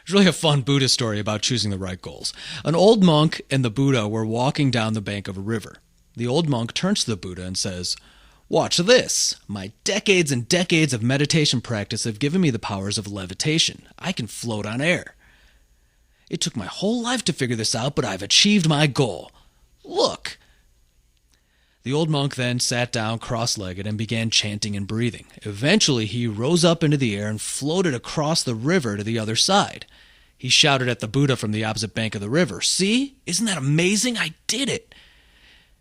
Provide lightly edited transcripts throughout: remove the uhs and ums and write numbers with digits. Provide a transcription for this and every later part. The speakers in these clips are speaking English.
It's really a fun Buddhist story about choosing the right goals. An old monk and the Buddha were walking down the bank of a river. The old monk turns to the Buddha and says, "Watch this. My decades and decades of meditation practice have given me the powers of levitation. I can float on air. It took my whole life to figure this out, but I've achieved my goal. Look." The old monk then sat down cross-legged and began chanting and breathing. Eventually, he rose up into the air and floated across the river to the other side. He shouted at the Buddha from the opposite bank of the river, "See? Isn't that amazing? I did it."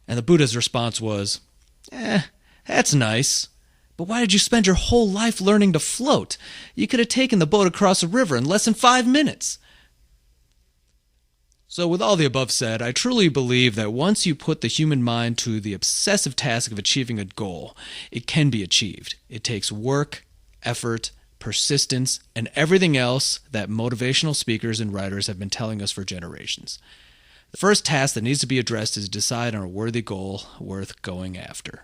And the Buddha's response was, "That's nice. But why did you spend your whole life learning to float? You could have taken the boat across the river in less than 5 minutes." So with all the above said, I truly believe that once you put the human mind to the obsessive task of achieving a goal, it can be achieved. It takes work, effort, persistence, and everything else that motivational speakers and writers have been telling us for generations. The first task that needs to be addressed is to decide on a worthy goal worth going after.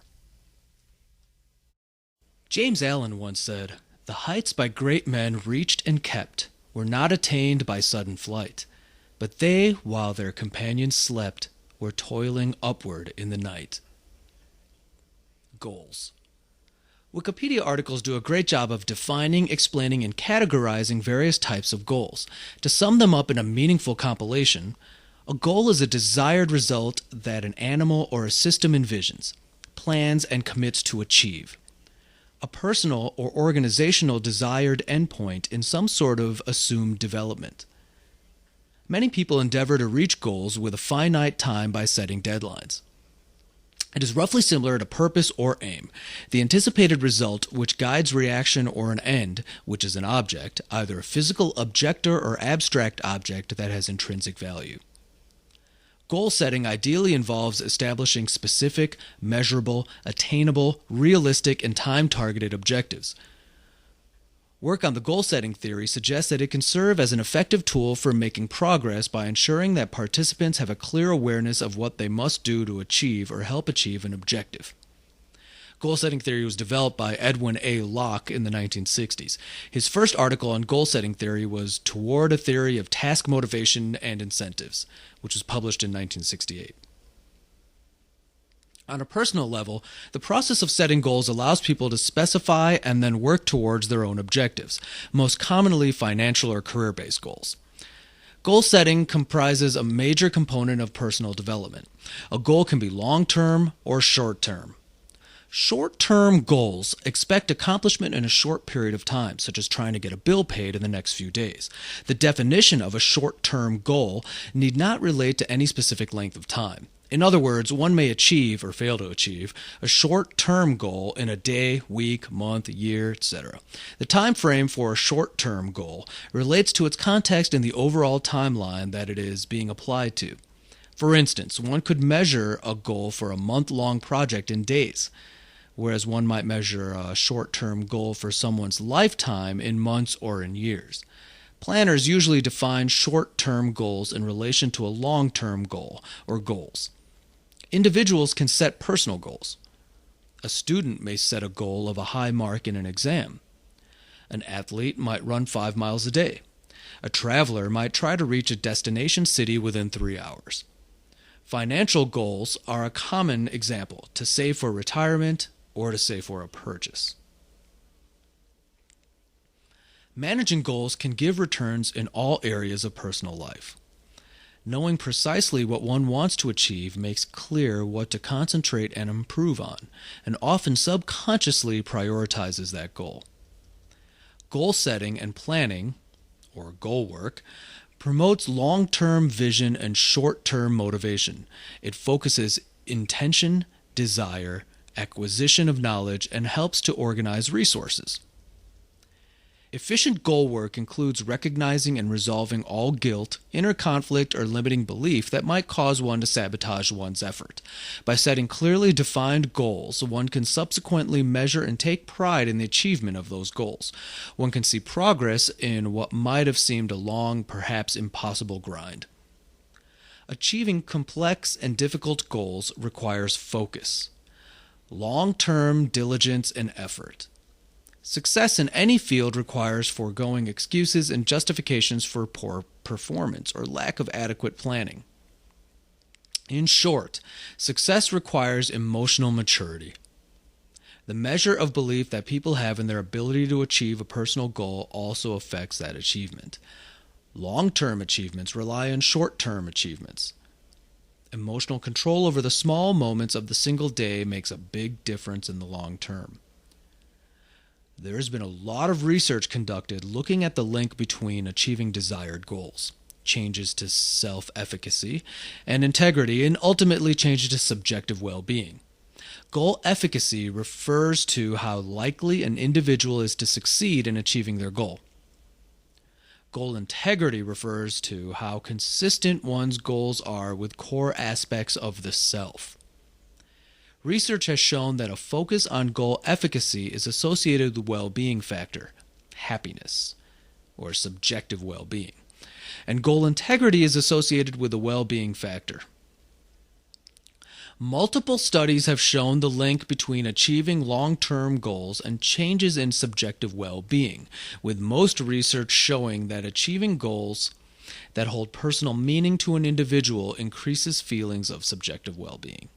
James Allen once said, "The heights by great men reached and kept were not attained by sudden flight. But they, while their companions slept, were toiling upward in the night." Goals. Wikipedia articles do a great job of defining, explaining, and categorizing various types of goals. To sum them up in a meaningful compilation, a goal is a desired result that an animal or a system envisions, plans, and commits to achieve. A personal or organizational desired endpoint in some sort of assumed development. Many people endeavor to reach goals with a finite time by setting deadlines. It is roughly similar to purpose or aim, the anticipated result which guides reaction, or an end, which is an object, either a physical objector or abstract object that has intrinsic value. Goal setting ideally involves establishing specific, measurable, attainable, realistic, and time-targeted objectives. Work on the goal-setting theory suggests that it can serve as an effective tool for making progress by ensuring that participants have a clear awareness of what they must do to achieve or help achieve an objective. Goal-setting theory was developed by Edwin A. Locke in the 1960s. His first article on goal-setting theory was Toward a Theory of Task Motivation and Incentives, which was published in 1968. On a personal level, the process of setting goals allows people to specify and then work towards their own objectives, most commonly financial or career-based goals. Goal setting comprises a major component of personal development. A goal can be long-term or short-term. Short-term goals expect accomplishment in a short period of time, such as trying to get a bill paid in the next few days. The definition of a short-term goal need not relate to any specific length of time. In other words, one may achieve or fail to achieve a short-term goal in a day, week, month, year, etc. The time frame for a short-term goal relates to its context in the overall timeline that it is being applied to. For instance, one could measure a goal for a month-long project in days, whereas one might measure a short-term goal for someone's lifetime in months or in years. Planners usually define short-term goals in relation to a long-term goal or goals. Individuals can set personal goals. A student may set a goal of a high mark in an exam. An athlete might run 5 miles a day. A traveler might try to reach a destination city within 3 hours. Financial goals are a common example, to save for retirement or to save for a purchase. Managing goals can give returns in all areas of personal life. Knowing precisely what one wants to achieve makes clear what to concentrate and improve on, and often subconsciously prioritizes that goal. Goal setting and planning, or goal work, promotes long-term vision and short-term motivation. It focuses intention, desire, acquisition of knowledge, and helps to organize resources. Efficient goal work includes recognizing and resolving all guilt, inner conflict, or limiting belief that might cause one to sabotage one's effort. By setting clearly defined goals, one can subsequently measure and take pride in the achievement of those goals. One can see progress in what might have seemed a long, perhaps impossible grind. Achieving complex and difficult goals requires focus, long-term diligence, and effort. Success in any field requires foregoing excuses and justifications for poor performance or lack of adequate planning. In short, success requires emotional maturity. The measure of belief that people have in their ability to achieve a personal goal also affects that achievement. Long-term achievements rely on short-term achievements. Emotional control over the small moments of the single day makes a big difference in the long term. There has been a lot of research conducted looking at the link between achieving desired goals, changes to self-efficacy and integrity, and ultimately changes to subjective well-being. Goal efficacy refers to how likely an individual is to succeed in achieving their goal. Goal integrity refers to how consistent one's goals are with core aspects of the self. Research has shown that a focus on goal efficacy is associated with the well-being factor, happiness, or subjective well-being, and goal integrity is associated with the well-being factor. Multiple studies have shown the link between achieving long-term goals and changes in subjective well-being, with most research showing that achieving goals that hold personal meaning to an individual increases feelings of subjective well-being.